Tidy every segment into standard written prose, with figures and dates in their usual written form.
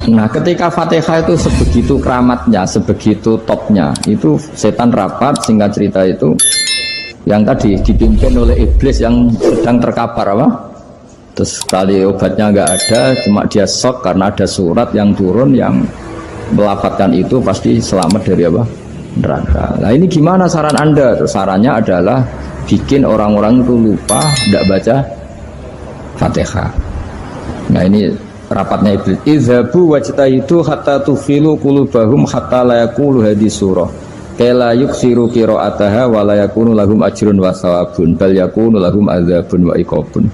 Nah, ketika Fatihah itu sebegitu keramatnya, sebegitu topnya, itu setan rapat, singkat cerita itu yang tadi dipimpin oleh iblis yang sedang terkapar apa? Terus kali obatnya nggak ada, cuma dia shock karena ada surat yang turun yang melafatkan itu pasti selamat dari apa? Neraka. Nah ini gimana saran Anda? Terus sarannya adalah bikin orang-orang itu lupa, tidak baca Fatihah. Nah ini rapatnya iblis. Izhabu wajtahidu hatta tufilu qulubahum hatta la yaqulu hadhihi surah. Kala yuksiru qira'ataha wa la yakunu lahum ajrun wa thawabun bal yakunu lahum adzabun wa iqabun.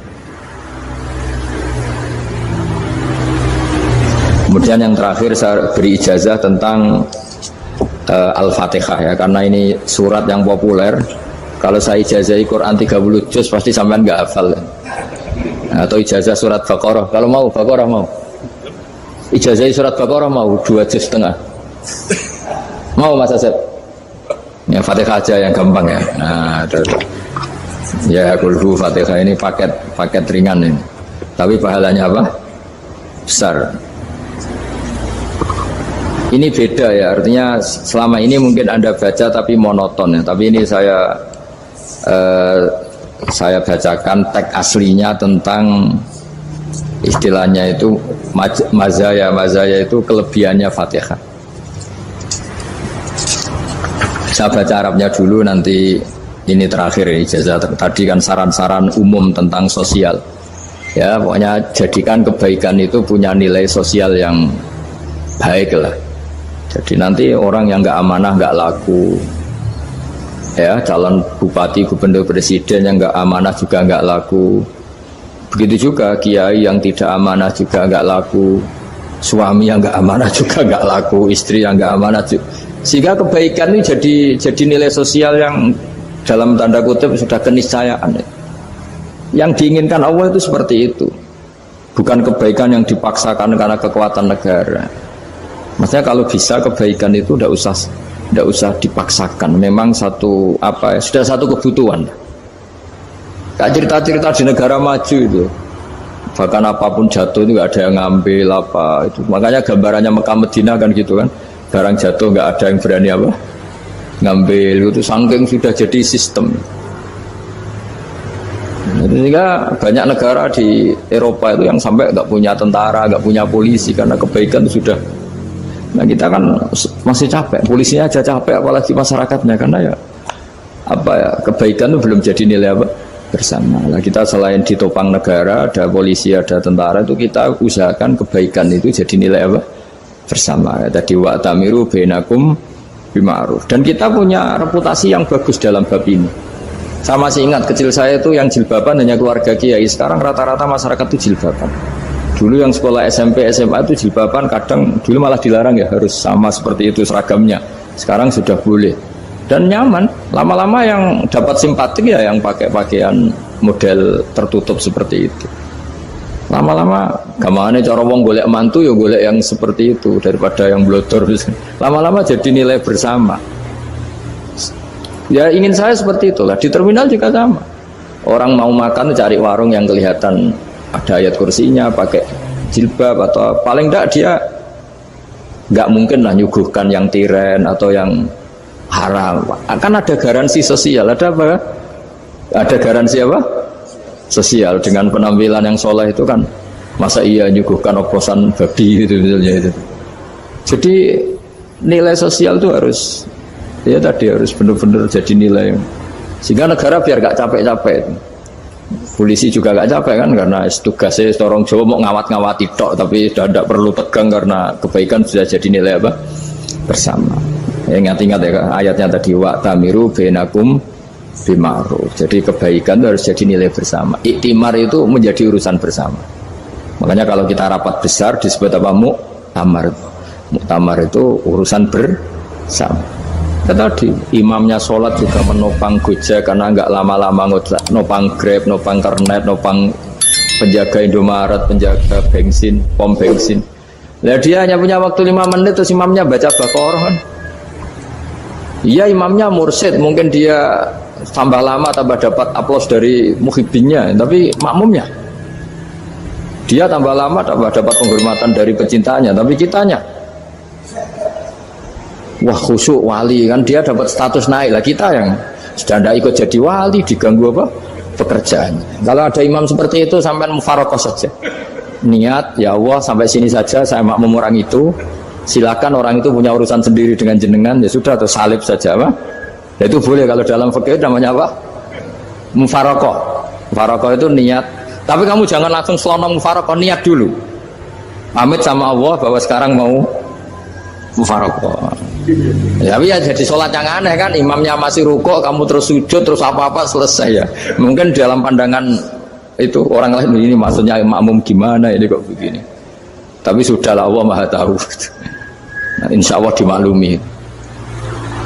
Kemudian yang terakhir saya beri ijazah tentang Al-Fatihah ya, karena ini surat yang populer. Kalau saya ijazahi Quran 30 juz pasti sampean nggak hafal. Atau ijazah surat Baqarah, kalau mau Baqarah mau. Ijazah surat Baqarah mau 2 juz setengah. Mau Mas Asep? Ya Fatihah aja yang gampang ya. Nah, ya kulhu Fatihah ini paket ringan ini. Tapi pahalanya apa? Besar. Ini beda ya, artinya selama ini mungkin Anda baca tapi monoton ya. Tapi ini saya bacakan teks aslinya tentang istilahnya itu mazaya itu kelebihannya Fatihah. Saya baca Arabnya dulu, nanti ini terakhir ijazah. Tadi kan saran-saran umum tentang sosial ya, pokoknya jadikan kebaikan itu punya nilai sosial yang baik lah. Jadi nanti orang yang nggak amanah nggak laku ya, calon bupati, gubernur, presiden yang nggak amanah juga nggak laku. Begitu juga kiai yang tidak amanah juga nggak laku, suami yang nggak amanah juga nggak laku, istri yang nggak amanah juga. Sehingga kebaikan ini jadi nilai sosial yang dalam tanda kutip sudah keniscayaan. Yang diinginkan Allah itu seperti itu, bukan kebaikan yang dipaksakan karena kekuatan negara. Maksudnya kalau bisa kebaikan itu tidak usah dipaksakan. Memang satu apa ya, sudah satu kebutuhan. Kayak cerita-cerita di negara maju itu, bahkan apapun jatuh itu nggak ada yang ngambil apa itu. Makanya gambarannya Mekah Medina kan gitu kan, barang jatuh nggak ada yang berani apa ngambil itu, saking sudah jadi sistem. Sehingga banyak negara di Eropa itu yang sampai nggak punya tentara, nggak punya polisi karena kebaikan itu sudah. Nah kita kan masih capek, polisinya aja capek, apalagi masyarakatnya, karena ya apa ya, kebaikan itu belum jadi nilai apa bersama. Nah kita selain ditopang negara, ada polisi, ada tentara, itu kita usahakan kebaikan itu jadi nilai apa bersama. Ya, tadi wa'tamiru bainakum bima'ruf. Dan kita punya reputasi yang bagus dalam bab ini. Saya masih ingat kecil saya itu yang jilbaban hanya keluarga kiai. Sekarang rata-rata masyarakat itu jilbaban. Dulu yang sekolah SMP, SMA itu jilbaban kadang dulu malah dilarang ya, harus sama seperti itu seragamnya. Sekarang sudah boleh dan nyaman. Lama-lama yang dapat simpatik ya yang pakai pakaian model tertutup seperti itu. Lama-lama gamane cara wong golek mantu ya golek yang seperti itu daripada yang blodor. Lama-lama jadi nilai bersama. Ya ingin saya seperti itulah. Di terminal juga sama. Orang mau makan cari warung yang kelihatan ada ayat kursinya, pakai jilbab, atau paling enggak dia enggak mungkin lah nyuguhkan yang tiren atau yang haram. Kan ada garansi sosial, ada apa? Ada garansi apa? Sosial dengan penampilan yang soleh itu kan, masa iya nyuguhkan oposan babi gitu misalnya itu. Jadi nilai sosial itu harus ya tadi harus benar-benar jadi nilai sehingga negara biar gak capek-capek. Polisi juga gak capek kan, karena tugasnya orang Jawa mau ngawat-ngawati tok, tapi sudah tidak perlu tegang karena kebaikan sudah jadi nilai apa bersama. Ya, ingat-ingat ya ayatnya tadi, wa'tamiru bainakum bima'ruf. Jadi kebaikan itu harus jadi nilai bersama. Iktimar itu menjadi urusan bersama. Makanya kalau kita rapat besar disebut apa? Muktamar. Muktamar itu urusan bersama. Tadi imamnya sholat juga menopang Gojek karena nggak lama-lama nopang Grab, nopang Kernet, nopang penjaga Indomaret, penjaga bensin, pom bensin. Nah dia hanya punya waktu 5 menit terus imamnya baca Baqarah kan. Iya imamnya mursyid, mungkin dia tambah lama tambah dapat aplaus dari muhibbinnya, tapi makmumnya Dia tambah lama dapat penghormatan dari pecintanya, tapi kitanya wah khusyuk wali kan, dia dapat status naik lah. Kita yang sudah tidak ikut jadi wali diganggu apa pekerjaannya. Kalau ada imam seperti itu sampai mufarokoh saja, niat ya Allah sampai sini saja, saya makmum orang itu, silakan orang itu punya urusan sendiri dengan jenengan, ya sudah, atau salib saja apa ya, itu boleh. Kalau dalam fikih namanya apa, mufarokoh. Mufarokoh itu niat. Tapi kamu jangan langsung selonong mufarokoh, niat dulu. Pamit sama Allah bahwa sekarang mau mufarokoh. Ya, tapi ya jadi sholat yang aneh kan, imamnya masih rukuk, kamu terus sujud, terus apa-apa selesai ya. Mungkin dalam pandangan itu orang lain ini maksudnya makmum gimana ini kok begini. Tapi sudahlah, Allah Maha tahu. Nah, insya Allah dimaklumi.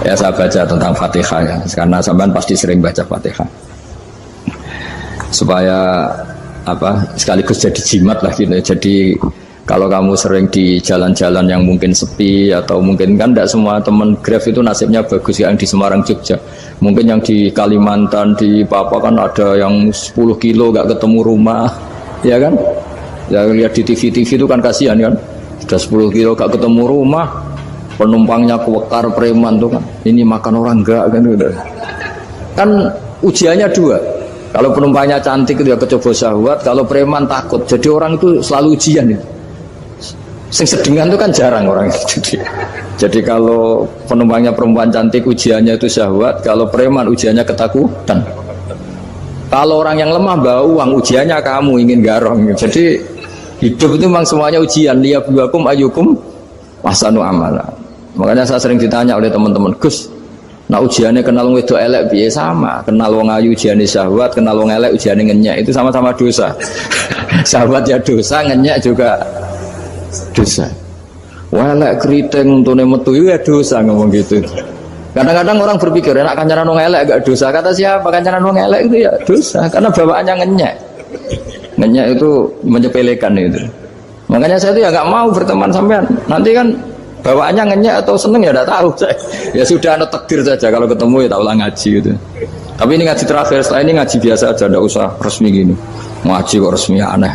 Ya saya baca tentang Fatihah ya, karena sampean pasti sering baca Fatihah. Supaya apa sekaligus jadi jimat lah gitu. Jadi kalau kamu sering di jalan-jalan yang mungkin sepi, atau mungkin kan tidak semua teman Grab itu nasibnya bagus yang di Semarang Jogja, mungkin yang di Kalimantan, di Papua kan ada yang 10 kilo gak ketemu rumah, ya kan ya, lihat di TV itu kan kasihan kan, sudah 10 kilo gak ketemu rumah, penumpangnya kewekar preman tuh kan, ini makan orang enggak kan, udah kan ujiannya dua. Kalau penumpangnya cantik dia kecoba syahwat, kalau preman takut. Jadi orang itu selalu ujian itu. Sing sedengan itu kan jarang orang itu. Jadi kalau penumpangnya perempuan cantik ujiannya itu syahwat, kalau preman ujiannya ketakutan. Kalau orang yang lemah bawa uang ujiannya kamu ingin garong. Jadi hidup itu memang semuanya ujian. Liyabluwakum ayyukum ahsanu amala. Makanya saya sering ditanya oleh teman-teman, Gus, nah ujiannya kenal wong wedok elek piye? Sama, kenal wong ayu ujiane syahwat, kenal wong elek ujiane ngenyek, itu sama-sama dosa. Syahwat ya dosa, ngenyek juga dosa. Wah elek keriting untune metu ya dosa, ngomong gitu. Kadang-kadang orang berpikir enak kancanan wong elek gak dosa. Kata siapa? Kancanan wong elek itu ya dosa, karena bawaannya ngenyek. Ngenyek itu menyepelekan itu. Makanya saya itu ya gak mau berteman sampean. Nanti kan bawaannya ngenyek atau seneng ya tidak tahu. Ya sudah, ada takdir saja, kalau ketemu ya tak ulang ngaji gitu. Tapi ini ngaji terakhir, setelah ini ngaji biasa aja, tidak usah resmi gini. Ngaji kok resmi aneh.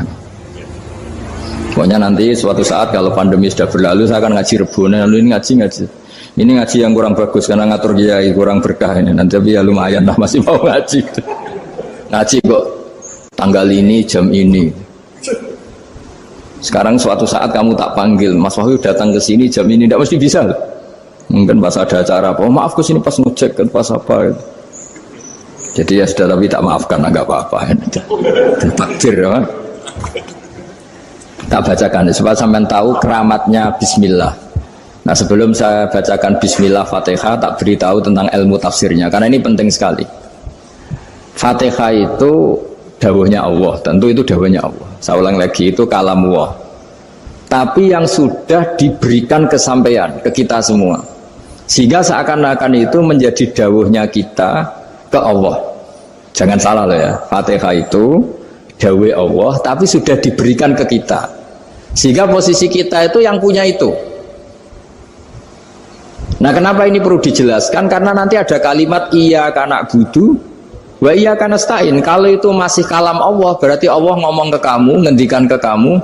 Pokoknya nanti suatu saat kalau pandemi sudah berlalu, saya akan ngaji Rebona. Lalu ini ngaji. Ini ngaji yang kurang bagus karena ngatur kiai kurang berkah ini. Nanti tapi ya lumayan lah, masih mau ngaji. Ngaji kok tanggal ini jam ini. Sekarang suatu saat kamu tak panggil, Mas Wahyu datang ke sini jam ini, tidak mesti bisa. Mungkin pas ada acara apa, oh maaf ke sini pas ngecek, pas apa. Gitu. Jadi ya sudah, tapi tak maafkan, enggak apa-apa. Takdir ya. Tak bacakan supaya sampean tahu keramatnya Bismillah. Nah sebelum saya bacakan Bismillah Fatihah, tak beritahu tentang ilmu tafsirnya, karena ini penting sekali. Fatihah itu dawuhnya Allah, tentu itu dawuhnya Allah. Saya ulang lagi, itu kalamullah. Tapi yang sudah diberikan kesampaian ke kita semua, sehingga seakan-akan itu menjadi dawuhnya kita ke Allah. Jangan salah loh ya, Fatihah itu dawuh Allah, tapi sudah diberikan ke kita, sehingga posisi kita itu yang punya itu. Nah kenapa ini perlu dijelaskan? Karena nanti ada kalimat iyyaka na'budu wa iyyaka nasta'in. Kalau itu masih kalam Allah, berarti Allah ngomong ke kamu, ngendikan ke kamu,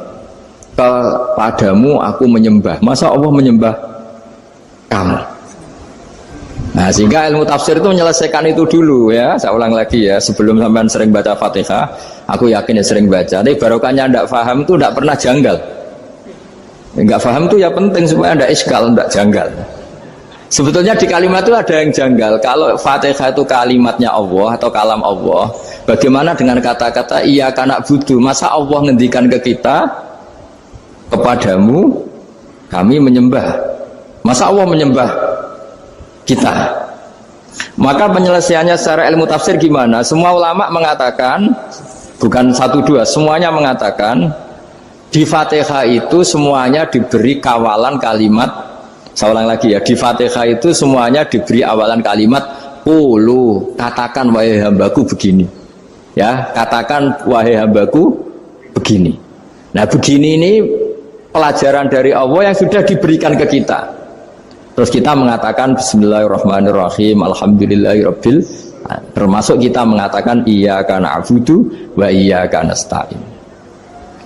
kepadamu aku menyembah. Masa Allah menyembah kamu? Nah sehingga ilmu tafsir itu menyelesaikan itu dulu ya. Saya ulang lagi ya, sebelum sampean sering baca Fatihah, aku yakin ya sering baca. Tapi barokahnya tidak paham itu tidak pernah janggal. Enggak paham itu ya penting supaya tidak iskal, tidak janggal. Sebetulnya di kalimat itu ada yang janggal. Kalau Fatihah itu kalimatnya Allah atau kalam Allah, bagaimana dengan kata-kata iyyaka na'budu? Masa Allah ngendikan ke kita, kepadamu kami menyembah? Masa Allah menyembah kita? Maka penyelesaiannya secara ilmu tafsir gimana? Semua ulama mengatakan, bukan satu dua, semuanya mengatakan di Fatihah itu semuanya diberi kawalan kalimat. Saya ulang lagi ya, di Fatihah itu semuanya diberi awalan kalimat qulu, katakan wahai hambaku begini. Ya, katakan wahai hambaku begini. Nah, begini ini pelajaran dari Allah yang sudah diberikan ke kita. Terus kita mengatakan bismillahirrahmanirrahim, alhamdulillahirabbil, termasuk kita mengatakan iyyaka na'budu wa iyyaka nasta'in.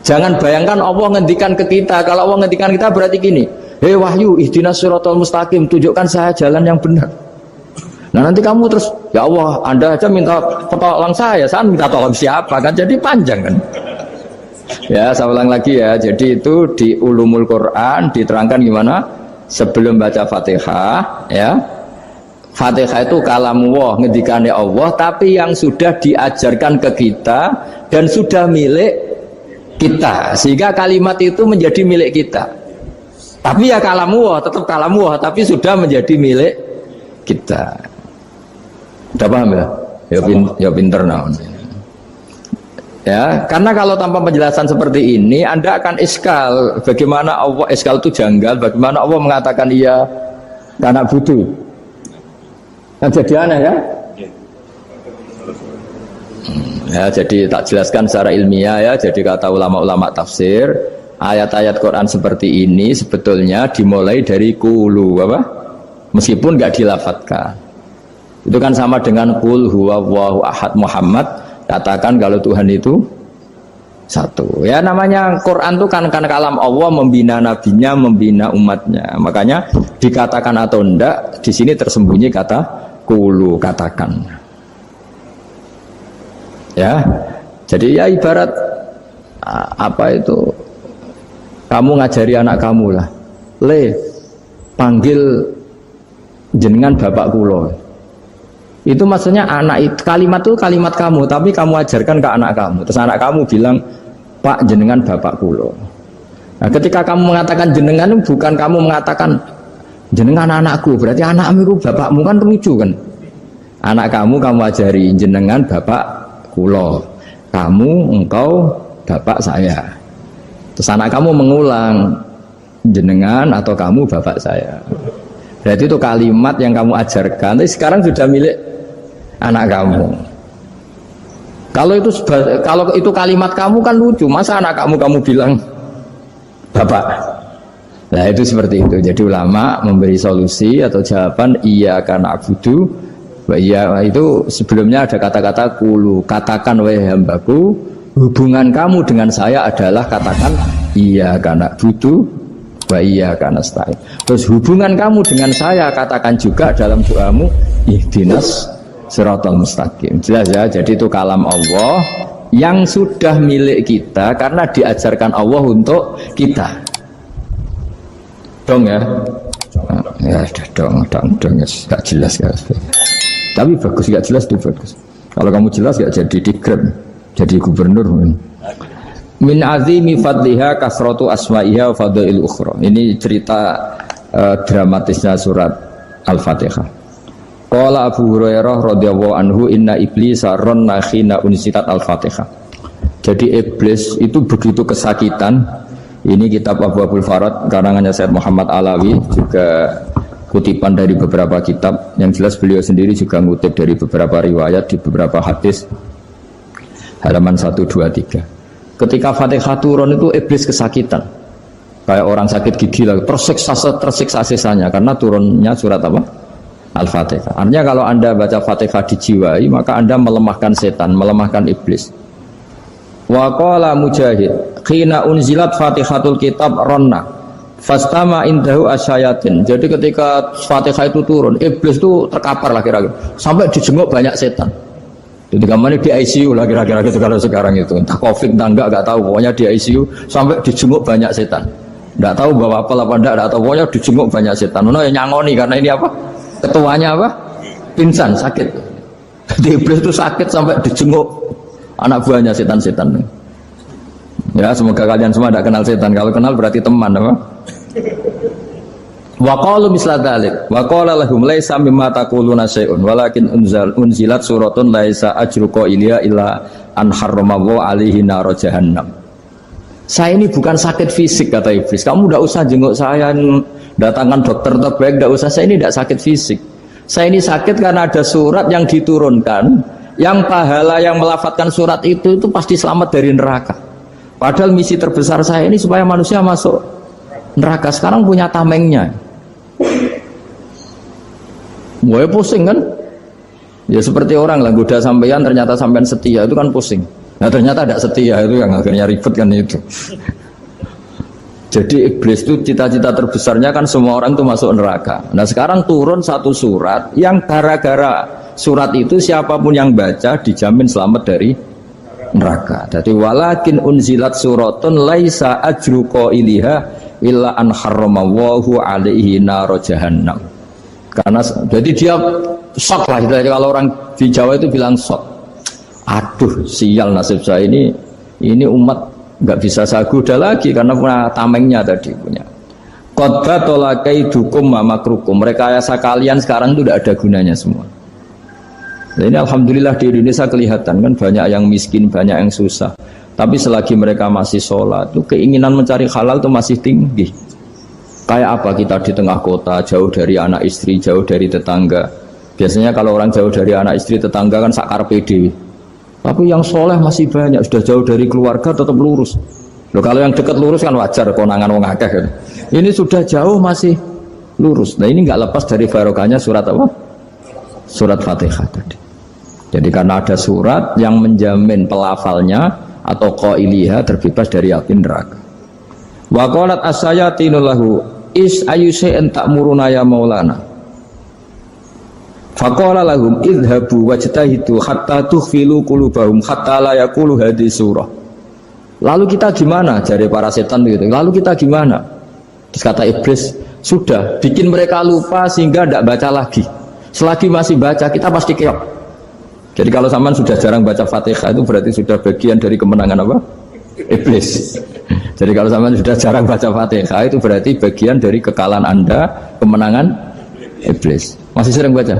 Jangan bayangkan Allah ngendikan ke kita. Kalau Allah ngendikan kita berarti gini, hei wahyu, ihdinas siratal mustaqim, tunjukkan saya jalan yang benar. Nah nanti kamu terus, ya Allah, Anda aja minta tolong saya minta tolong siapa kan? Jadi panjang kan? Ya, saya ulang lagi ya. Jadi itu di Ulumul Quran diterangkan gimana? Sebelum baca Fatihah, ya. Fatihah itu kalamullah, ngendikane Allah, tapi yang sudah diajarkan ke kita dan sudah milik kita, sehingga kalimat itu menjadi milik kita. Tapi ya kalamullah, tetap kalamullah, tapi sudah menjadi milik kita. Udah paham ya? Ya pinter naon. Ya, karena kalau tanpa penjelasan seperti ini, Anda akan iskal. Bagaimana Allah, iskal itu janggal. Bagaimana Allah mengatakan iya karena butuh? Kan jadi aneh ya? Ya, jadi tak jelaskan secara ilmiah ya. Jadi kata ulama-ulama tafsir, ayat-ayat Quran seperti ini sebetulnya dimulai dari qulu apa? Meskipun nggak dilafatkan. Itu kan sama dengan qul huwallahu ahad Muhammad. Katakan kalau Tuhan itu satu. Ya namanya Quran itu kan kalam Allah, membina nabinya, membina umatnya. Makanya dikatakan atau enggak, di sini tersembunyi kata qulu, katakan. Ya. Jadi ya ibarat apa itu? Kamu ngajari anak kamu lah. Panggil jenengan bapak kula. Itu maksudnya anak itu, kalimat itu kalimat kamu, tapi kamu ajarkan ke anak kamu. Terus anak kamu bilang, Pak jenengan bapak kulo. Nah, ketika kamu mengatakan jenengan, bukan kamu mengatakan jenengan anakku, berarti anakmu itu bapakmu, kan lucu kan? Anak kamu ajari jenengan bapak kulo, kamu engkau bapak saya. Terus anak kamu mengulang jenengan atau kamu bapak saya. Berarti itu kalimat yang kamu ajarkan, tapi sekarang sudah milik anak kamu. Kalau itu kalimat kamu kan lucu, masa anak kamu bilang bapak. Nah itu seperti itu. Jadi ulama memberi solusi atau jawaban iya karena abudu. Iya itu sebelumnya ada kata-kata qulu, katakan wahai hambaku, hubungan kamu dengan saya adalah katakan iya karena abudu wa iya karena nasta'in. Terus hubungan kamu dengan saya katakan juga dalam doamu ihdinas siratal mustaqim. Jelas ya, jadi itu kalam Allah yang sudah milik kita karena diajarkan Allah untuk kita. Dong ya? Ya sudah dong ya, gak jelas ya. Tapi bagus, gak jelas itu bagus. Kalau kamu jelas gak jadi dikrem, jadi gubernur. Min azimi fadliha kasratu asma'iha wa fadail ukhra. Ini cerita dramatisnya surat Al-Fatihah. Qala Abu Hurairah radhiyallahu anhu inna iblisa ranna khina unsitat Al-Fatihah. Jadi iblis itu begitu kesakitan. Ini kitab Abu Abul Farad karangannya Syed Muhammad Alawi, juga kutipan dari beberapa kitab. Yang jelas beliau sendiri juga ngutip dari beberapa riwayat di beberapa hadis. Halaman 123. Ketika Fatihah turun itu iblis kesakitan. Kayak orang sakit gigi lah, tersiksa sisanya karena turunnya surat apa? Al-Fatihah. Artinya kalau Anda baca Fatihah dijiwai, maka Anda melemahkan setan, melemahkan iblis. Wa qala Mujahid, khina unzilat Fatihatul kitab ronna fastama indahu asyayatin. Jadi ketika Fatihah itu turun, iblis itu terkapar lah kira-kira. Sampai dijenguk banyak setan. Jadi kemana di ICU lah kira-kira gitu kalau sekarang itu. Entah COVID entah enggak tahu. Pokoknya di ICU sampai dijenguk banyak setan. Enggak tahu bawa apa enggak tahu. Pokoknya dijenguk banyak setan. Ono yang nyangoni karena ini apa? Ketuanya apa? Pingsan, sakit. Jadi iblis itu sakit sampai dijenguk anak buahnya setan-setan. Ya, semoga kalian semua tidak kenal setan. Kalau kenal berarti teman, apa? Wa qalu misla dzalik. Wa qala lahum laisa mimma taquluna syai'un walakin unzilat suratun laisa ajru qailiha illa an harramallahu alaihi nar jahannam. Saya ini bukan sakit fisik kata iblis. Kamu tidak usah jenguk saya, datangkan dokter terbaik, tidak usah. Saya ini tidak sakit fisik. Saya ini sakit karena ada surat yang diturunkan, yang pahala yang melafatkan surat itu pasti selamat dari neraka. Padahal misi terbesar saya ini supaya manusia masuk neraka. Sekarang punya tamengnya. Wah pusing kan? Ya seperti orang lah, goda sampean ternyata sampean setia, itu kan pusing. Nah ternyata tidak setia, itu yang akhirnya ribet kan itu. Jadi iblis itu cita-cita terbesarnya kan semua orang itu masuk neraka. Nah sekarang turun satu surat yang gara-gara surat itu siapapun yang baca dijamin selamat dari neraka. Jadi walakin unzilat suratun laisa ajru qailiha illa an harramallahu alaihi nar jahannam. Karena jadi dia shock lah, kalau orang di Jawa itu bilang shock. Aduh sial nasib saya ini umat nggak bisa saya goda lagi karena punya tamengnya tadi punya. Qadba tolakai dukum mamakrukum. Rekayasa kalian sekarang itu tidak ada gunanya semua. Nah, ini alhamdulillah di Indonesia kelihatan kan banyak yang miskin, banyak yang susah. Tapi selagi mereka masih sholat, itu keinginan mencari halal itu masih tinggi. Kayak apa kita di tengah kota, jauh dari anak istri, jauh dari tetangga. Biasanya kalau orang jauh dari anak istri, tetangga kan sakar pede. Tapi yang soleh masih banyak, sudah jauh dari keluarga tetap lurus. Loh, kalau yang dekat lurus kan wajar, konangan wong akeh kan. Ini sudah jauh masih lurus. Nah ini nggak lepas dari barokahnya surat apa? Surat Fatihah tadi. Jadi karena ada surat yang menjamin pelafalnya atau qailiha terbebas dari api neraka. Wa qalat as-sayatinu lahu is ayyusai'in ta'muruna ya maulana. Faqala lahum idhabu wajtahidu hatta tukhfilu qulubahum hatta la yaqulu hadhihi surah. Lalu kita gimana? Jari para setan begitu. Lalu kita gimana? Terus kata iblis, sudah bikin mereka lupa sehingga tidak baca lagi. Selagi masih baca kita pasti keok. Jadi kalau sampean sudah jarang baca Fatihah itu berarti sudah bagian dari kemenangan apa? Iblis. Jadi kalau sampean sudah jarang baca Fatihah itu berarti bagian dari kekalahan Anda, kemenangan iblis. Masih sering baca?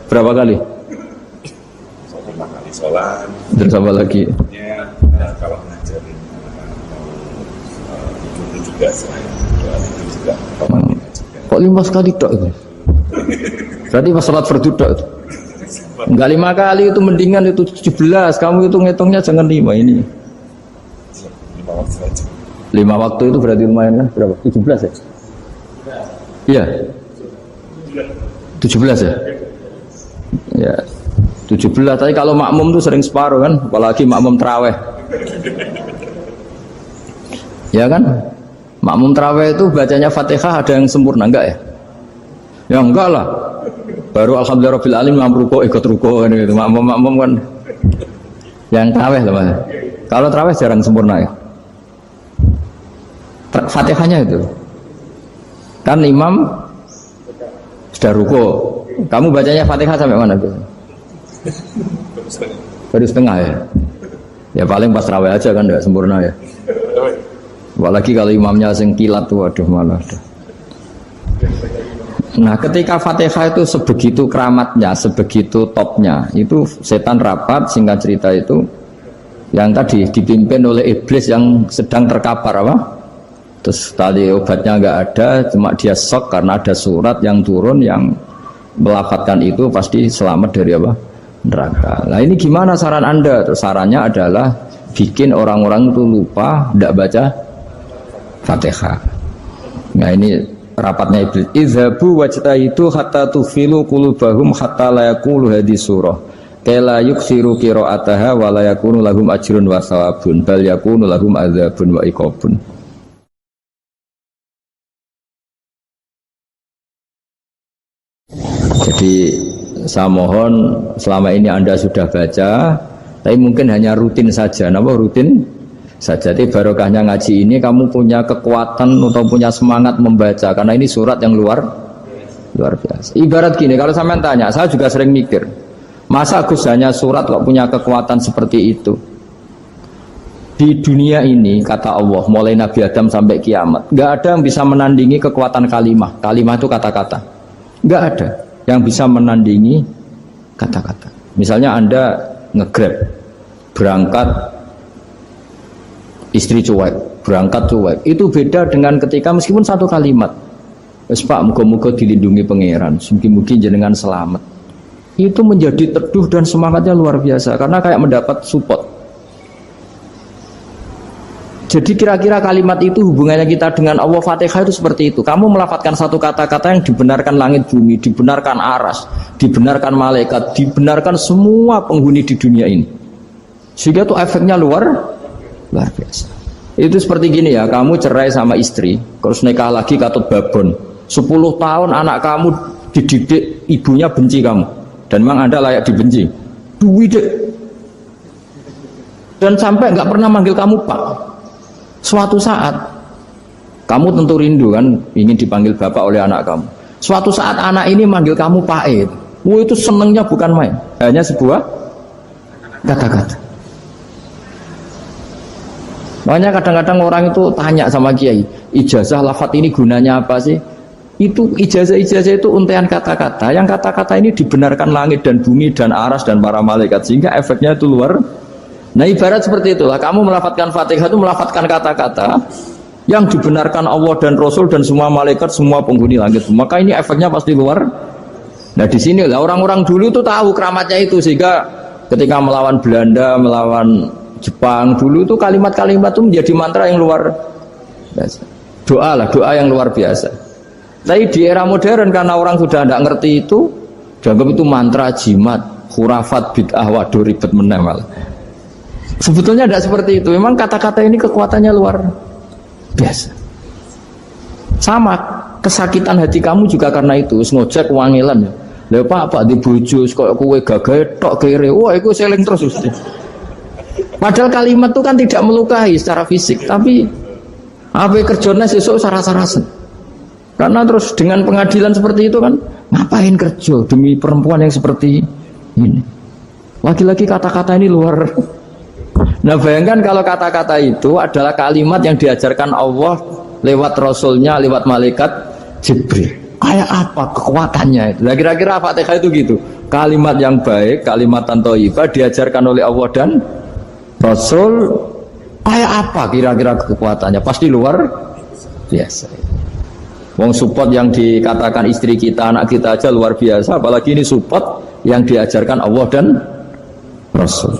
Berapa kali? 5 kali sholat. Terus apa lagi? Kalau ngajarin itu juga selain itu juga. Kok 5 kali tok itu? Berarti pas sholat fardu tok itu? Enggak 5 kali itu mendingan itu 17. Kamu itu ngitungnya jangan 5 ini. 5 waktu saja. 5 waktu itu berarti lumayan kan? Berapa? 17 ya? Iya. 17 ya? Ya 17, tapi kalau makmum tuh sering separuh kan, apalagi makmum terawih. Ya kan? Makmum terawih itu bacanya Fatihah ada yang sempurna enggak ya? Ya enggak lah. Baru alhamdulillah rabbil alamin mampu ikut ruko kan gitu. Makmum kan yang terawih lah Mas. Kalau terawih jarang sempurna ya. Fatihahnya itu. Kan imam sudah ruko, kamu bacanya Fatihah sampai mana tuh? Baru setengah ya. Ya paling pas raweh aja kan tidak sempurna ya. Apalagi kalau imamnya sing kilat tuh, waduh malah. Nah ketika Fatihah itu sebegitu keramatnya, sebegitu topnya, itu setan rapat singkat cerita itu yang tadi dipimpin oleh iblis yang sedang terkapar apa? Terus tadi obatnya nggak ada, cuma dia shock karena ada surat yang turun yang melafatkan itu pasti selamat dari apa? Neraka. Nah ini gimana saran Anda? Terus sarannya adalah bikin orang-orang itu lupa, tidak baca Fatihah. Nah ini rapatnya iblis. Izhabu wajtahidu hatta tufilu qulubahum hatta la yaqulu hadhihi surah. Kala yuksiru qira'ataha wa la yakunu lahum ajrun wa thawabun bal yakunu lahum adzabun wa iqabun. Jadi saya mohon selama ini Anda sudah baca, tapi mungkin hanya rutin saja. Kenapa rutin saja? Jadi barokahnya ngaji ini kamu punya kekuatan atau punya semangat membaca karena ini surat yang luar biasa. Ibarat gini, kalau sampean tanya, saya juga sering mikir, masa Gus hanya surat kok punya kekuatan seperti itu? Di dunia ini kata Allah, mulai Nabi Adam sampai kiamat, nggak ada yang bisa menandingi kekuatan kalimah. Kalimah itu kata-kata, nggak ada yang bisa menandingi kata-kata. Misalnya Anda nge-grab berangkat istri cuek, berangkat cuek, itu beda dengan ketika meskipun satu kalimat, wes Pak muga-muga dilindungi pangeran, mungkin jenengan selamat, itu menjadi teduh dan semangatnya luar biasa karena kayak mendapat support. Jadi kira-kira kalimat itu hubungannya kita dengan Allah. Fatihah itu seperti itu. Kamu melafadzkan satu kata-kata yang dibenarkan langit bumi, dibenarkan aras, dibenarkan malaikat, dibenarkan semua penghuni di dunia ini. Sehingga tuh efeknya luar biasa. Itu seperti gini ya, kamu cerai sama istri, terus nikah lagi katut babon. 10 tahun anak kamu dididik, ibunya benci kamu. Dan memang Anda layak dibenci. Duwi dek. Dan sampai nggak pernah manggil kamu Pak. Suatu saat, kamu tentu rindu kan, ingin dipanggil Bapak oleh anak kamu. Suatu saat anak ini manggil kamu Pak E. Wah itu senengnya bukan main. Hanya sebuah kata-kata. Makanya kadang-kadang orang itu tanya sama kiai, ijazah lafadz ini gunanya apa sih? Itu ijazah-ijazah itu untaian kata-kata. Yang kata-kata ini dibenarkan langit dan bumi dan aras dan para malaikat, sehingga efeknya itu luar. Nah ibarat seperti itulah, kamu melafadzkan Fatihah itu melafadzkan kata-kata yang dibenarkan Allah dan Rasul dan semua malaikat, semua penghuni langit. Maka ini efeknya pasti luar. Nah di sini lah orang-orang dulu itu tahu keramatnya itu, sehingga ketika melawan Belanda, melawan Jepang dulu itu kalimat-kalimat itu menjadi mantra yang luar biasa. Doa yang luar biasa. Tapi di era modern karena orang sudah tidak ngerti itu, dianggap itu mantra, jimat, khurafat, bid'ah, waduh ribet menemal. Sebetulnya tidak seperti itu. Memang kata-kata ini kekuatannya luar biasa. Sama kesakitan hati kamu juga karena itu. Ngojek wangilan ya. Lha Pak di bojo kok kowe gagahe tok kere. Wah, iku seling terus Gusti. Padahal kalimat itu kan tidak melukai secara fisik, tapi apa kerjanya sesuk saras-sarasen. Karena terus dengan pengadilan seperti itu kan, ngapain kerja demi perempuan yang seperti ini? Lagi-lagi kata-kata ini luar. Nah bayangkan kalau kata-kata itu adalah kalimat yang diajarkan Allah lewat Rasulnya, lewat malaikat Jibril. Kayak apa kekuatannya itu? Nah kira-kira Fatihah itu gitu. Kalimat yang baik, kalimat thayyibah diajarkan oleh Allah dan Rasul, kayak apa kira-kira kekuatannya? Pasti luar biasa. Wong support yang dikatakan istri kita, anak kita aja luar biasa, apalagi ini support yang diajarkan Allah dan Rasul.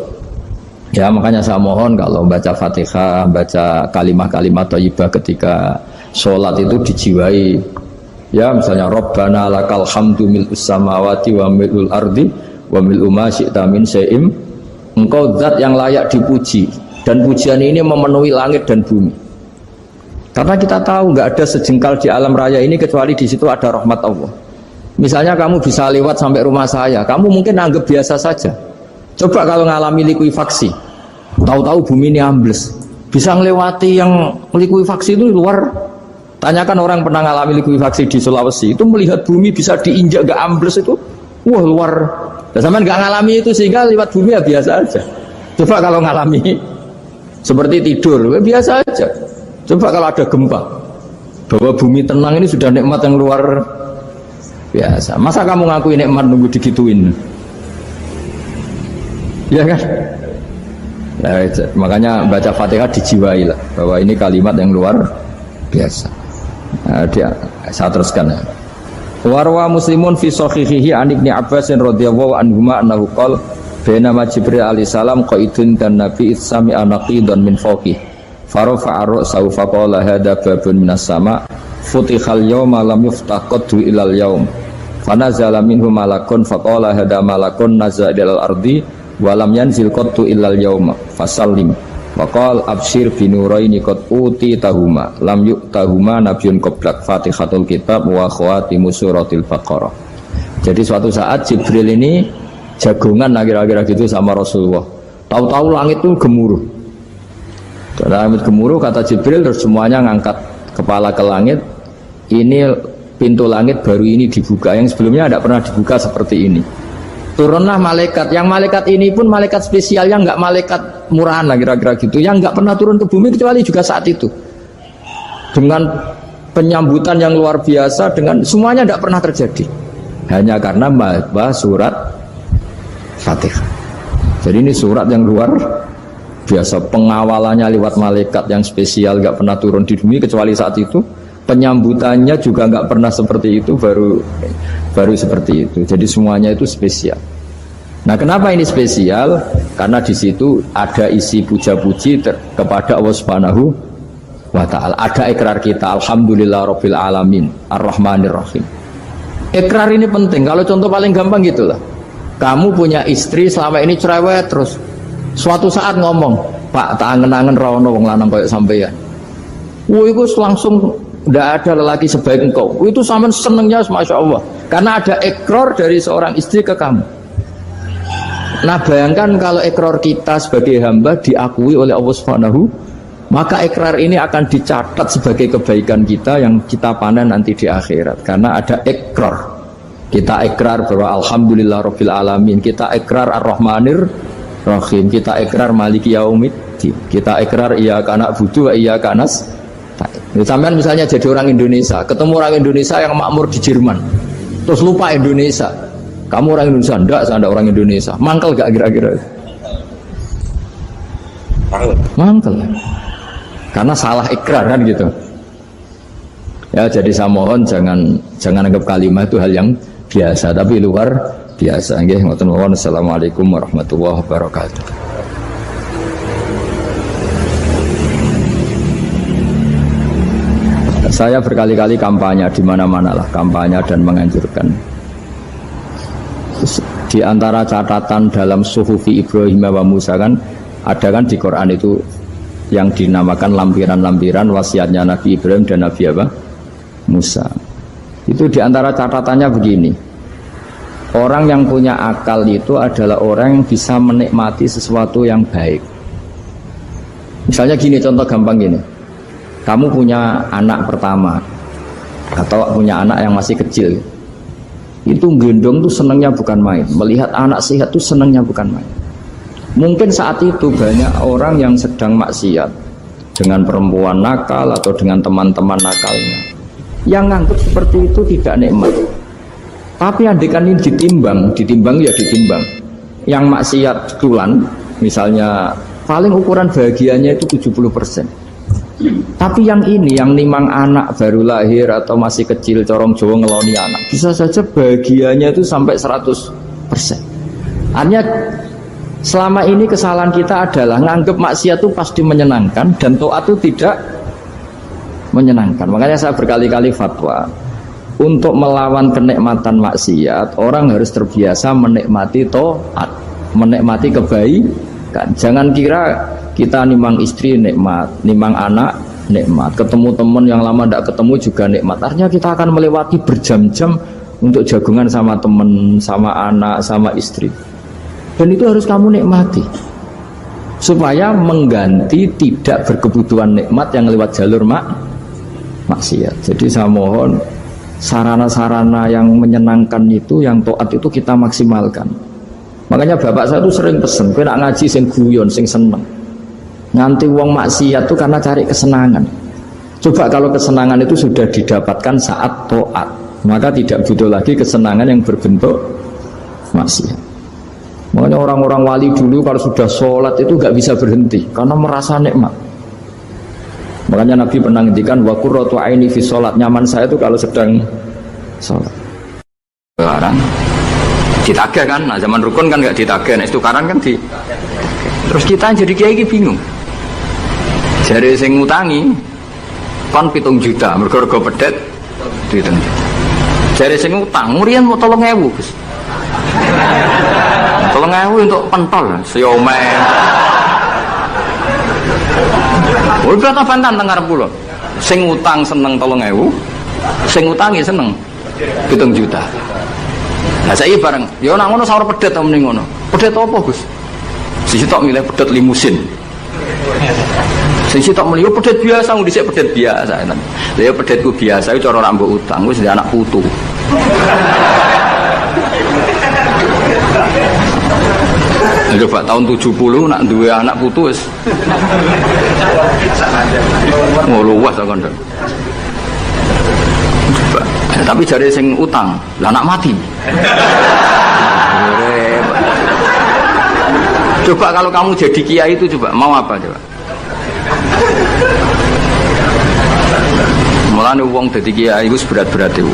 Ya makanya saya mohon kalau baca Fatihah, baca kalimat-kalimat thayyibah ketika sholat itu dijiwai. Ya misalnya Rabbana lakal hamdu mil'us samawati wa mil'ul ardi wa mil'u ma syi'ta min syai'im. Engkau zat yang layak dipuji, dan pujian ini memenuhi langit dan bumi. Karena kita tahu nggak ada sejengkal di alam raya ini kecuali di situ ada rahmat Allah. Misalnya kamu bisa lewat sampai rumah saya, kamu mungkin anggap biasa saja. Coba kalau ngalami likuifaksi, tahu-tahu bumi ini ambles, bisa ngelewati yang likuifaksi itu luar. Tanyakan orang pernah ngalami likuifaksi di Sulawesi, itu melihat bumi bisa diinjak nggak ambles itu, wah luar. Dan sampean nggak ngalami itu sehingga lewat bumi ya biasa aja. Coba kalau ngalami seperti tidur, ya biasa aja. Coba kalau ada gempa, bahwa bumi tenang ini sudah nikmat yang luar biasa. Masa kamu ngaku nikmat nunggu digituin? Ya kan? Nah, makanya baca Fatihah dijiwai lah, bahwa ini kalimat yang luar biasa. Nah, saya teruskan ya. Warwa Muslimun fi sahihihi an Ibnu Abbas radhiyallahu anhuma annahu qala bainama Jibril alaihi salam qaidun dan Nabi sami anaqidan min fawqi farafa'a ra'sahu faqala hadza babun minas sama futihal yawma lam yuftah qaddu ilal yaum fanazala minhu malakun faqala hadza malakun nazala ilal ardi wa lam yanzil qaddu ilal yauma fasallim waqal abshir binuraini qad uti tahuma lam yu'tahuma nabiyyun qablak Fatihatul kitab wa khawatimu suratil Baqarah. Jadi suatu saat Jibril ini jagongan kira-kira gitu sama Rasulullah. Tahu-tahu langit itu gemuruh. Langit gemuruh kata Jibril, terus semuanya ngangkat kepala ke langit. Ini pintu langit baru ini dibuka, yang sebelumnya tidak pernah dibuka seperti ini. Turunlah malaikat, yang malaikat ini pun malaikat spesial, yang nggak malaikat murahan lah kira-kira gitu, yang nggak pernah turun ke bumi kecuali juga saat itu, dengan penyambutan yang luar biasa, dengan semuanya tidak pernah terjadi, hanya karena bahwa surat Fatihah. Jadi ini surat yang luar biasa, pengawalannya lewat malaikat yang spesial, nggak pernah turun di bumi kecuali saat itu. Penyambutannya juga nggak pernah seperti itu, baru seperti itu. Jadi semuanya itu spesial. Nah kenapa ini spesial? Karena di situ ada isi puja-puji kepada Allah Subhanahu wa Ta'ala. Ada ikrar kita, Alhamdulillah Rabbil Alamin Ar-Rahmanir Rahim. Ikrar ini penting. Kalau contoh paling gampang gitulah, kamu punya istri selama ini cerewet terus, Suatu saat ngomong, Pak, tak angen-angen ra ono wong lanang koyo sampeyan. Itu langsung tidak ada lelaki sebaik engkau. Itu sampean senengnya, masya Allah, karena ada ikrar dari seorang istri ke kamu. Nah bayangkan kalau ikrar kita sebagai hamba diakui oleh Allah Subhanahu, maka ikrar ini akan dicatat sebagai kebaikan kita yang kita panen nanti di akhirat. Karena ada ikrar, kita ikrar bahwa Alhamdulillah Rabbil Alamin, kita ikrar Ar-Rahmanir Rahim, kita ikrar Maliki Yaumiddin, kita ikrar Iyyaka na'budu wa iyyaka nasta'in. Sampean misalnya jadi orang Indonesia, ketemu orang Indonesia yang makmur di Jerman, terus lupa Indonesia. Kamu orang Indonesia? Enggak, saya enggak orang Indonesia. Mangkel gak kira-kira? Mangkel. Karena salah ikrar kan gitu. Ya, jadi saya mohon jangan anggap kalimat itu hal yang biasa, tapi luar biasa. Nggih, ngoten mawon. Assalamualaikum warahmatullahi wabarakatuh. Saya berkali-kali kampanye di mana-mana lah, kampanye dan menganjurkan. Di antara catatan dalam Suhufi Ibrahim wa Musa kan ada kan di Quran itu yang dinamakan lampiran-lampiran wasiatnya Nabi Ibrahim dan Nabi apa? Musa. Itu di antara catatannya begini. Orang yang punya akal itu adalah orang yang bisa menikmati sesuatu yang baik. Misalnya gini, contoh gampang gini. Kamu punya anak pertama atau punya anak yang masih kecil, itu gendong tuh senangnya bukan main, melihat anak sehat tuh senangnya bukan main. Mungkin saat itu banyak orang yang sedang maksiat dengan perempuan nakal atau dengan teman-teman nakalnya, yang nganggap seperti itu tidak nikmat. Tapi andekan ini ditimbang ya ditimbang. Yang maksiat tulan misalnya paling ukuran bahagianya itu 70%. Tapi yang ini, yang nimang anak baru lahir atau masih kecil, corong Jawa ngeloni anak, bisa saja bahagianya itu sampai 100%. Artinya selama ini kesalahan kita adalah nganggap maksiat itu pasti menyenangkan dan taat itu tidak menyenangkan. Makanya saya berkali-kali fatwa, untuk melawan kenikmatan maksiat, orang harus terbiasa menikmati taat, menikmati kebaikan. Jangan kira kita nimang istri nikmat, nimang anak nikmat, ketemu teman yang lama tidak ketemu juga nikmat. Artinya kita akan melewati berjam-jam untuk jagungan sama teman, sama anak, sama istri. Dan itu harus kamu nikmati supaya mengganti tidak berkebutuhan nikmat yang lewat jalur maksiat. Jadi saya mohon sarana-sarana yang menyenangkan itu, yang taat itu kita maksimalkan. Makanya bapak saya tuh sering pesen, kowe nak ngaji sing guyon, sing seneng. Nganti wong maksiat itu karena cari kesenangan. Coba kalau kesenangan itu sudah didapatkan saat taat, maka tidak butuh lagi kesenangan yang berbentuk maksiat. Makanya orang-orang wali dulu kalau sudah sholat itu gak bisa berhenti karena merasa nikmat. Makanya Nabi pernah ngendikan wa qurratu aini fi sholat, nyaman saya itu kalau sedang sholat. Sekarang ditagih kan, nah zaman rukun kan gak ditagih, nah istukaran kan di. Terus kita jadi kiai bingung. Jare sing ngutangi kon 7 juta, mergo pedet dihitung. Jare sing utang murian mau 3.000, Gus. 3.000 untuk pentol, siomay. Oh, kata pantan teng ngarep kula. Sing utang seneng 3.000, sing utangi seneng 7 juta. Lah saiki bareng, ya nak ngono sawur pedet ta mending ngono. Pedet apa, Gus? Sisi tok milih pedet limusin. Sisi tok milih pedet biasa, dhisik pedet biasa. Lah ya pedetku biasa iku cara nak mbok utang wis anak putu. Coba tahun 70 nak duwe anak putu wis luas kan. Tapi jare sing utang, lah anak mati. Coba kalau kamu jadi kiai itu coba mau apa coba? Mulane wong dadi kiai iku berat-berat itu.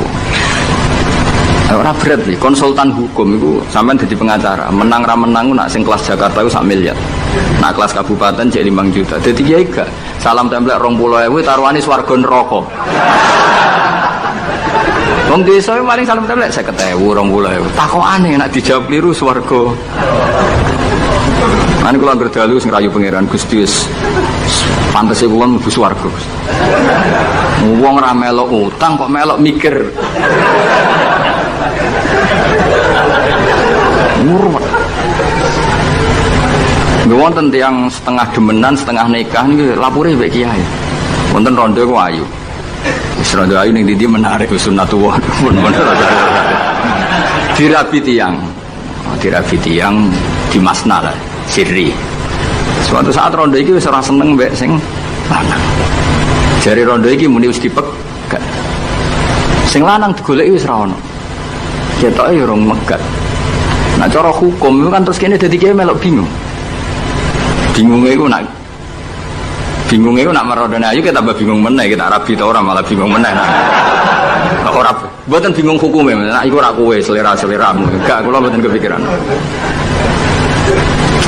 Ora berat nih, konsultan hukum itu sampean jadi pengacara, menang ra menang nak sing kelas Jakarta itu 1 miliar. Nak kelas kabupaten jadi 5 juta. Dadi kiai gak salam templek 20.000 taruhane swarga neraka. Wong desa paling salam templek 50.000 20.000. Takokane nak dijawab kliru swarga. Mane kula berdalu sing rayu pangeran Gusti wis pantese kula mlebu swarga. Wong ora melok utang kok melok mikir. Murwet. Wonten tiyang setengah demenan, setengah nikah niki lapure mbek kiai. Wonten rondo ku ayu. Wis rondo ayu ning ndi menarik sunnatullah. Dirabi tiyang di masna lah, sirri. Suatu saat rondo iki wis ora seneng mbek sing lanang. Jare rondo iki muni wis dipegat. Sing lanang digoleki wis ora ono. Ketoke ya rong megat. Nah cara hukum itu kan terus kene dadi kiai melok bingung. Bingungnya itu nak merodone ayu kita tambah bingung meneh, kita rabi ta ora malah bingung meneh. Ora mboten bingung hukume, nak iku ora kowe selera-seleramu. Enggak, kula mboten kepikiran.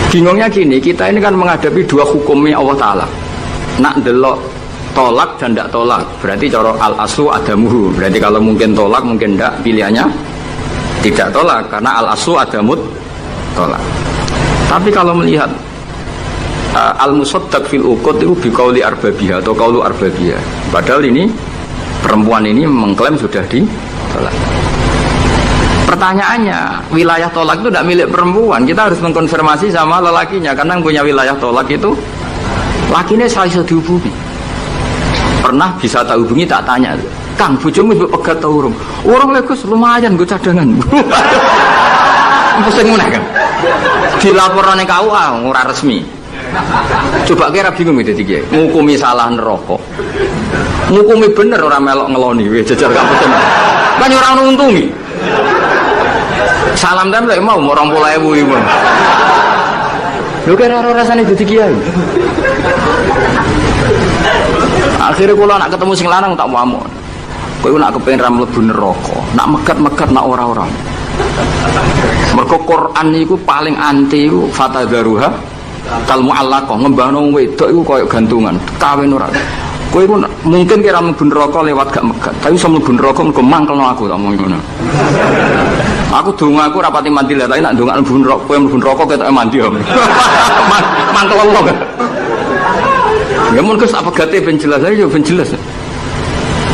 Bingungnya gini, kita ini kan menghadapi dua hukumnya Allah Ta'ala. Nak delok tolak dan tidak tolak, berarti cara al-aslu adamuhu. Berarti kalau mungkin tolak, mungkin tidak, pilihannya tidak tolak, karena al-aslu adamut tolak. Tapi kalau melihat al-musaddaq fil uqud itu biqauli arbabiyah atau qaulu arbabiyah. Padahal ini perempuan ini mengklaim sudah ditolak. Pertanyaannya, wilayah tolak itu tidak milik perempuan. Kita harus mengkonfirmasi sama lelakinya, karena yang punya wilayah tolak itu lakinya saya bisa dihubungi. Pernah bisa tak hubungi, tak tanya, Kang, bojomu mbok pegat ta urung? Urung lek Gus, lumayan nggo cadangan. Pusing meneh kan. Dilaporane KUA ora resmi. Coba kira bingung dadi kiye. Ngukumi salah neraka. Ngukumi bener ora melok ngeloni wis jejer gak pesen. Kan ora ono untungi. Salam kan lek mau 20.000 iku. Lho kira ora rasane dadi kiai. Akhirnya kula nak ketemu sing lanang tak wamuk. Kowe nak kepengin ra mlebu neraka, nak megat-megat nak ora-ora. Mergo Quran iku paling anti iku fatadzaruha kal mu'allaqah, ngembahno wedok iku koyo gantungan, kawin ora. Kowe iku mungkin kira mlebu neraka lewat gak megat, tapi iso mlebu neraka mergo mangkelno aku tak omong ngono. Aku donga aku rapati mandi lah, tapi nak ndongak mlebu neraka, kowe mlebu neraka ketoke mandi. Mangkel Allah. Ya mun Gus apa gate ben jelas aja ben jelas.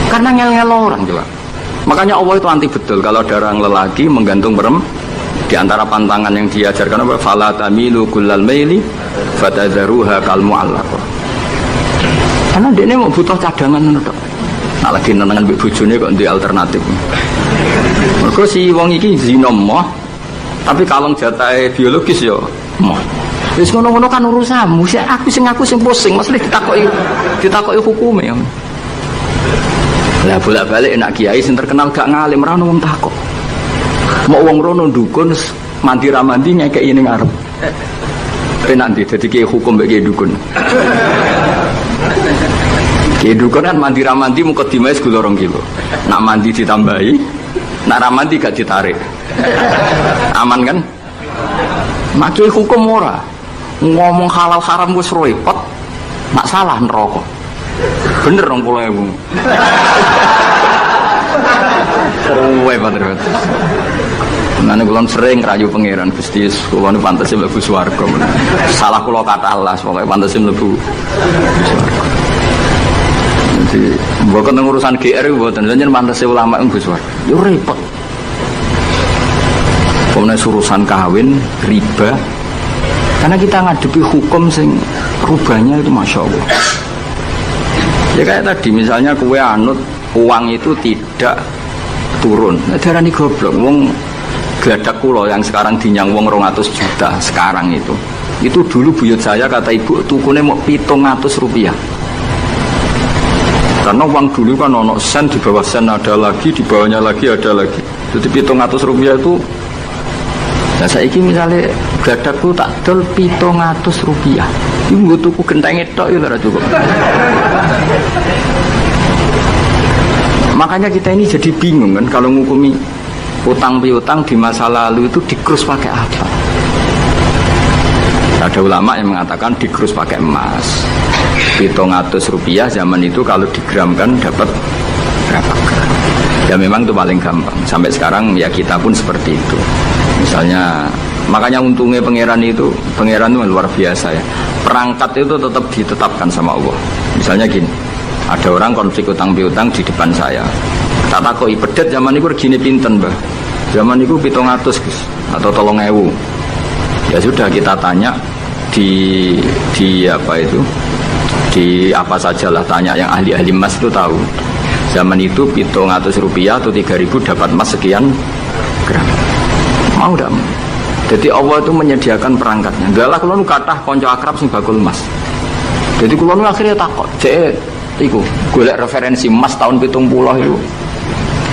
Karena ngel-ngel orang coba. Makanya Allah itu anti betul kalau ada orang lelaki menggantung perempuan. Di antara pantangan yang diajarkan apa? Fala tamilu kullal maili fatadzaruha kal mu'allaqah. Karena dia ini mau butuh cadangan tok. Nah lagi nenengan mbek bojone kok ndek alternatif. Mergo si wong iki zina moh, tapi kalong jatahe biologis ya moh. Wis ngono-ngono kan urusanmu, aku sing pusing, mesti ditakoki hukume. Lah bolak-balik nak kiai sing terkenal gak ngalim ora ono wong takok. Mau wong rono dukun mandi ra mandi nyekeki ning ngarep. Nanti dadi kiai hukum mbek kiai dukun. Kiai dukun kan mandi ra mandi mukadimah segula 2 kilo. Nak mandi ditambahi, nak ra mandi gak ditarik. Aman kan? Nak kiai hukum ora. Ngomong halal haram wis repot, nak salah neraka. Bener 20.000. Ruwe padahal. Nane kula sering rayu pangeran Gusti kula niku pantese mlebu swarga. Salah kula kata Allah, pokoke pantese mlebu swarga. Jadi mboten urusan GR mboten, jenengan pantese ulama mlebu swarga. Yo repot. Pemene urusan kawin, riba. Karena kita ngadepi hukum sing rubahnya itu Masya Allah. Ya kayak tadi misalnya kue anut uang itu tidak turun. Darani goblok. Wong gladak kula yang sekarang dinyang wong 200 juta sekarang itu dulu buyut saya kata ibu tukune mau 700 rupiah. Karena uang dulu kan ono sen, di bawah sen ada lagi, di bawahnya lagi ada lagi. Jadi 700 rupiah itu. Nah saiki misalnya gladakku tak dol 700 rupiah. Iku nggo tuku genteng tok ya ora cukup. Makanya kita ini jadi bingung kan kalau ngukumi utang piutang di masa lalu itu dikrus pakai apa? Ada ulama yang mengatakan dikrus pakai emas. 700 rupiah zaman itu kalau digramkan dapat berapa gram? Ya memang itu paling gampang. Sampai sekarang ya kita pun seperti itu. Misalnya Makanya untungnya pangeran itu luar biasa ya. Perangkat itu tetap ditetapkan sama Allah. Misalnya gini, ada orang konflik utang piutang di depan saya. Tak takoki pedet zaman itu regine pinten, Mbah? Zaman itu 700 Gus atau 3.000. Ya sudah kita tanya di apa itu? Di apa sajalah tanya yang ahli-ahli emas itu tahu. Zaman itu 700 rupiah atau 3.000 dapat emas sekian gram. Mau tidak? Jadi Allah itu menyediakan perangkatnya. Galah kalau nu kathah kanca akrab sing bakul emas. Jadi kalau nu akhirnya takut, iku golek referensi emas tahun 70 itu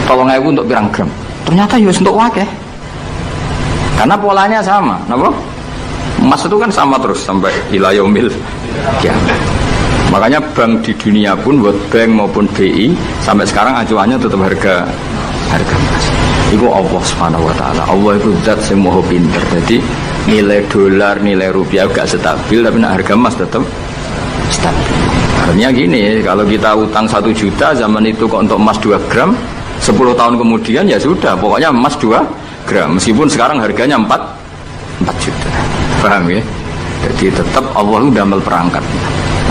3.000 untuk pirang gram. Ternyata ya untuk wakeh. Karena polanya sama, napa? Emas itu kan sama terus sampai ila yaumil kiamat. Makanya bank di dunia pun, World Bank maupun BI sampai sekarang acuannya tetap harga emas. Itu Allah Subhanahu wa taala. Allah itu zat sing maha pinter. Jadi nilai dolar, nilai rupiah gak stabil tapi harga emas tetap stabil. Artinya gini, kalau kita utang 1 juta zaman itu kok untuk emas 2 gram, 10 tahun kemudian ya sudah, pokoknya emas 2 gram. Meskipun sekarang harganya 4 juta. Paham ya? Jadi tetap Allah itu damel perangkat.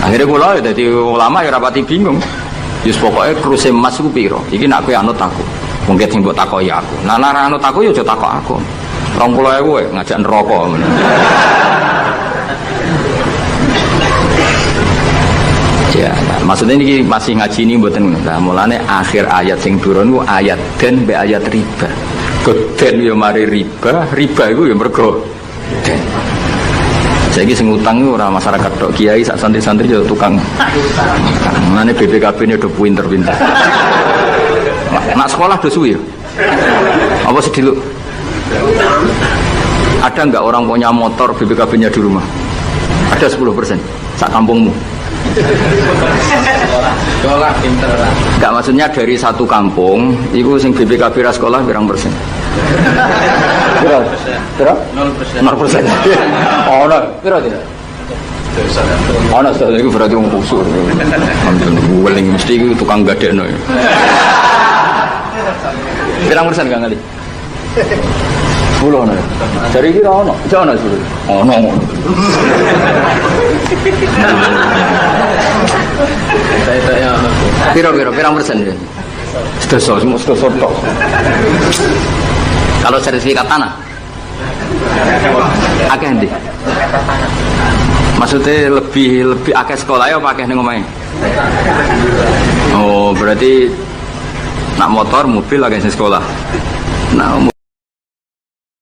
Akhirnya kula jadi ulama ya rapati bingung. Yus pokoknya kruse emas ku piro? Iki nak kowe anut aku. Mungkin sing mbok takoki aku. Nah nek anut aku ya aja takok aku. 20.000 ngajak neraka. Ya, maksudnya ini masih ngaji ini mboten. Nah, mulane akhir ayat sing turun ku ayat den be ayat riba. Goden ya mari riba iku ya mergo den. Saiki sing utang iku ora masyarakat tok, kiai sak santri-santri yo tukang. Mulane BPKB ini udah pinter-pinter. Nak sekolah udah suwi ya? Apa sedih lu? Ada nggak orang punya motor BPKB-nya di rumah? Ada 10% sak kampungmu. Sekolah pinter lah. Enggak, maksudnya dari satu kampung itu sing BPKB ra sekolah berang persen? Berapa? 0%. 0%. Oh, no. Berapa tidak? Oh, no, itu berarti orang kusur. Weling mesti itu tukang gadekno. Berang persen gak ngali? 10 ono. Dari iki ra ono. Jek ono 10. Ono. Saya Piro pirang persen ya? Semua tok. Kalau sertifikat tanah akeh ndi? Maksudnya lebih akeh sekolah ya apa akeh ning omahe? Oh, berarti nak motor, mobil akeh sing sekolah. Nah,